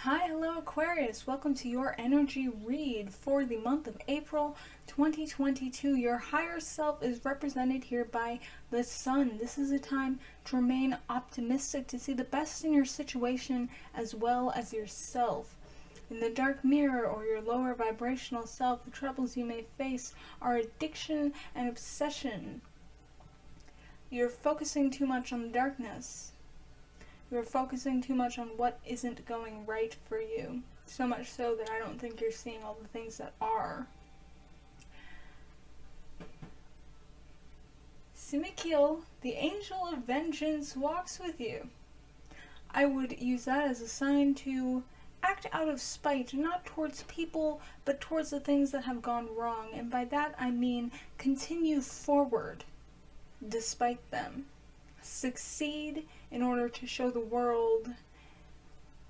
Hi, hello Aquarius. Welcome to your energy read for the month of April 2022. Your higher self is represented here by the sun. This is a time to remain optimistic, to see the best in your situation as well as yourself. In the dark mirror or your lower vibrational self, the troubles you may face are addiction and obsession. You're focusing too much on the darkness. You're focusing too much on what isn't going right for you. So much so that I don't think you're seeing all the things that are. Simikiel, the angel of vengeance, walks with you. I would use that as a sign to act out of spite, not towards people, but towards the things that have gone wrong. And by that I mean continue forward despite them. Succeed in order to show the world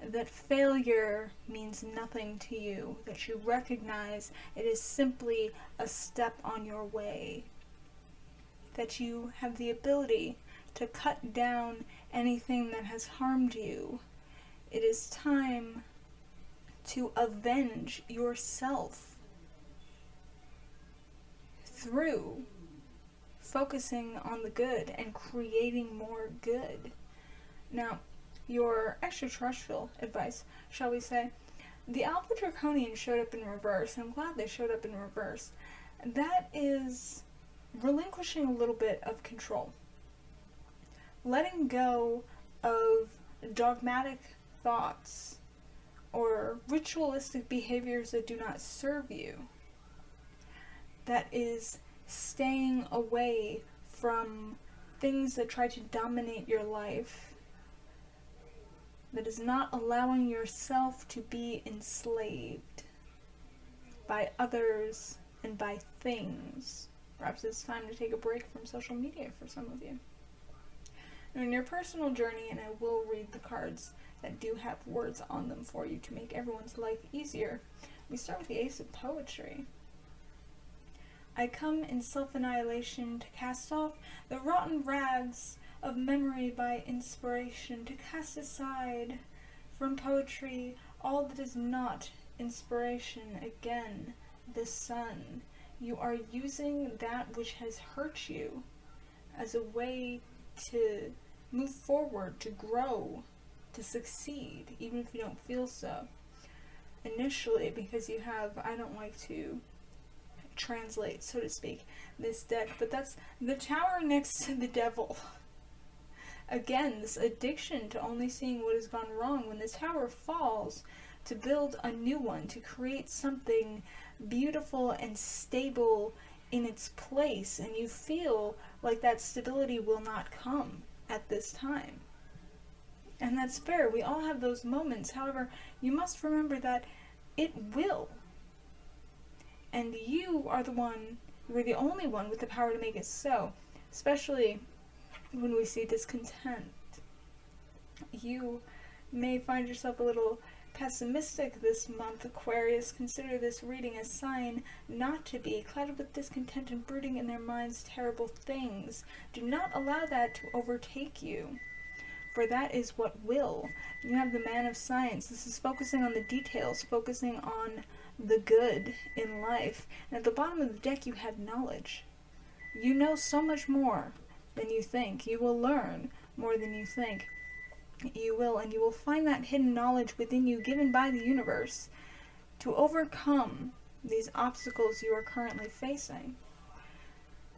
that failure means nothing to you, that you recognize it is simply a step on your way, that you have the ability to cut down anything that has harmed you. It is time to avenge yourself through focusing on the good and creating more good. Now, your extraterrestrial advice, shall we say, the Alpha Draconian showed up in reverse. I'm glad they showed up in reverse. That is relinquishing a little bit of control. Letting go of dogmatic thoughts or ritualistic behaviors that do not serve you. That is staying away from things that try to dominate your life. That is not allowing yourself to be enslaved by others and by things. Perhaps it's time to take a break from social media for some of you. Now, in your personal journey, and I will read the cards that do have words on them for you to make everyone's life easier, we start with the Ace of Poetry. I come in self-annihilation to cast off the rotten rags of memory by inspiration, to cast aside from poetry all that is not inspiration. Again, the sun. You are using that which has hurt you as a way to move forward, to grow, to succeed, even if you don't feel so initially, because you have, I don't like to translate, so to speak, this deck, but that's the Tower next to the Devil. Again, this addiction to only seeing what has gone wrong. When the Tower falls, to build a new one, to create something beautiful and stable in its place, and you feel like that stability will not come at this time. And that's fair, we all have those moments. However, you must remember that it will. And you are the one, you are the only one with the power to make it so, especially when we see discontent. You may find yourself a little pessimistic this month, Aquarius. Consider this reading a sign not to be, clouded with discontent and brooding in their minds terrible things. Do not allow that to overtake you, for that is what will. You have the Man of Science. This is focusing on the details, focusing on the good in life. And at the bottom of the deck you have knowledge. You know so much more than you think. You will learn more than you think. You will, and you will find that hidden knowledge within you, given by the universe, to overcome these obstacles you are currently facing.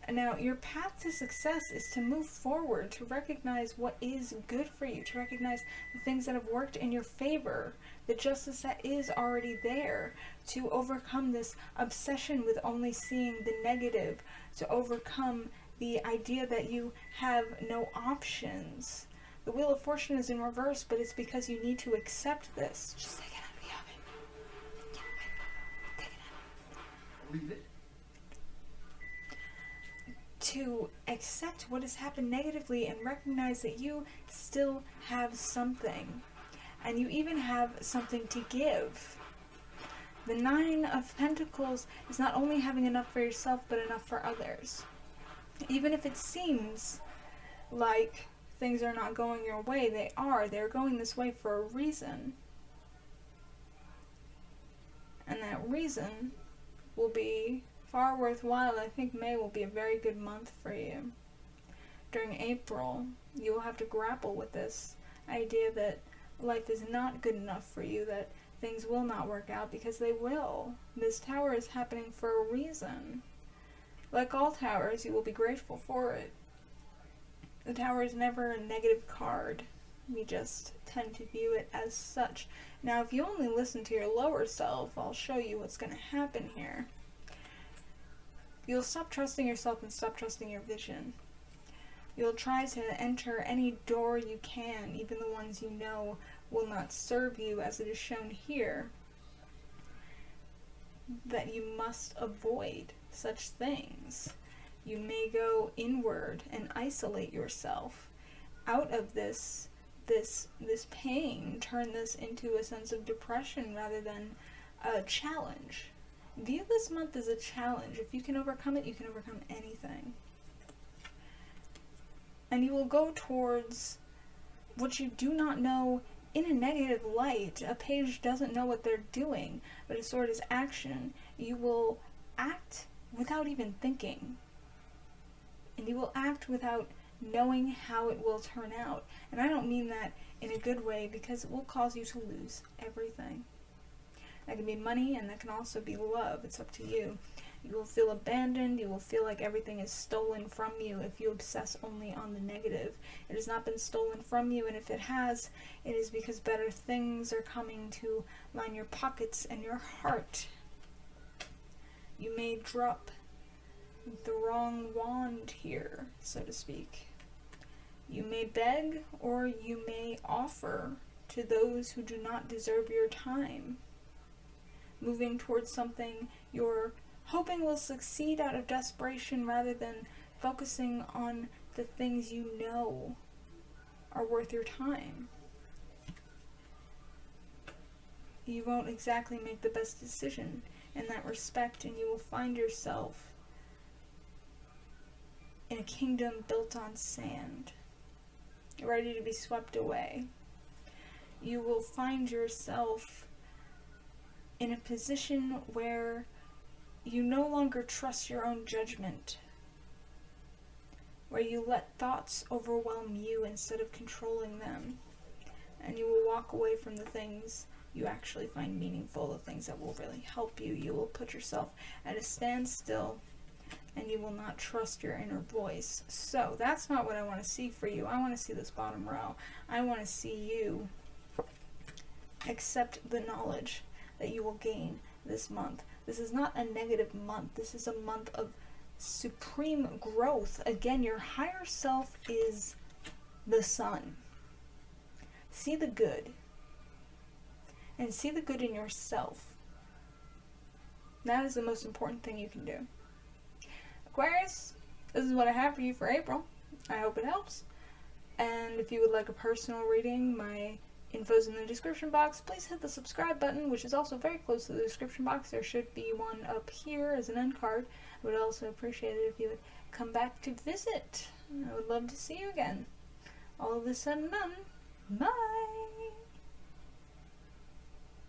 Now, your path to success is to move forward, to recognize what is good for you, to recognize the things that have worked in your favor, the justice that is already there, to overcome this obsession with only seeing the negative, to overcome the idea that you have no options. The Wheel of Fortune is in reverse, but it's because you need to accept this. Just take it out of the oven. Take it out. Leave it. To accept what has happened negatively and recognize that you still have something. And you even have something to give. The Nine of Pentacles is not only having enough for yourself, but enough for others. Even if it seems like things are not going your way, they are. They're going this way for a reason. And that reason will be far worthwhile. I think May will be a very good month for you. During April, you will have to grapple with this idea that life is not good enough for you, that things will not work out, because they will. This tower is happening for a reason. Like all towers, you will be grateful for it. The tower is never a negative card. We just tend to view it as such. Now, if you only listen to your lower self, I'll show you what's going to happen here. You'll stop trusting yourself and stop trusting your vision. You'll try to enter any door you can, even the ones you know will not serve you, as it is shown here, that you must avoid such things. You may go inward and isolate yourself out of this pain, turn this into a sense of depression rather than a challenge. View this month as a challenge. If you can overcome it, you can overcome anything. And you will go towards what you do not know in a negative light. A page doesn't know what they're doing, but a sword is action. You will act without even thinking. And you will act without knowing how it will turn out. And I don't mean that in a good way, because it will cause you to lose everything. That can be money, and that can also be love. It's up to you. You will feel abandoned. You will feel like everything is stolen from you if you obsess only on the negative. It has not been stolen from you, and if it has, it is because better things are coming to line your pockets and your heart. You may drop the wrong wand here, so to speak. You may beg, or you may offer to those who do not deserve your time. Moving towards something you're hoping will succeed out of desperation rather than focusing on the things you know are worth your time. You won't exactly make the best decision in that respect, and you will find yourself in a kingdom built on sand, ready to be swept away. You will find yourself in a position where you no longer trust your own judgment, where you let thoughts overwhelm you instead of controlling them, and you will walk away from the things you actually find meaningful, the things that will really help you. You will put yourself at a standstill, and you will not trust your inner voice. So that's not what I want to see for you. I want to see this bottom row. I want to see you accept the knowledge that you will gain this month. This is not a negative month. This is a month of supreme growth. Again, your higher self is the sun. See the good. And see the good in yourself. That is the most important thing you can do. Aquarius, this is what I have for you for April. I hope it helps. And if you would like a personal reading, my info's in the description box. Please hit the subscribe button, which is also very close to the description box. There should be one up here as an end card. I would also appreciate it if you would come back to visit. I would love to see you again. All of this said and done. Bye!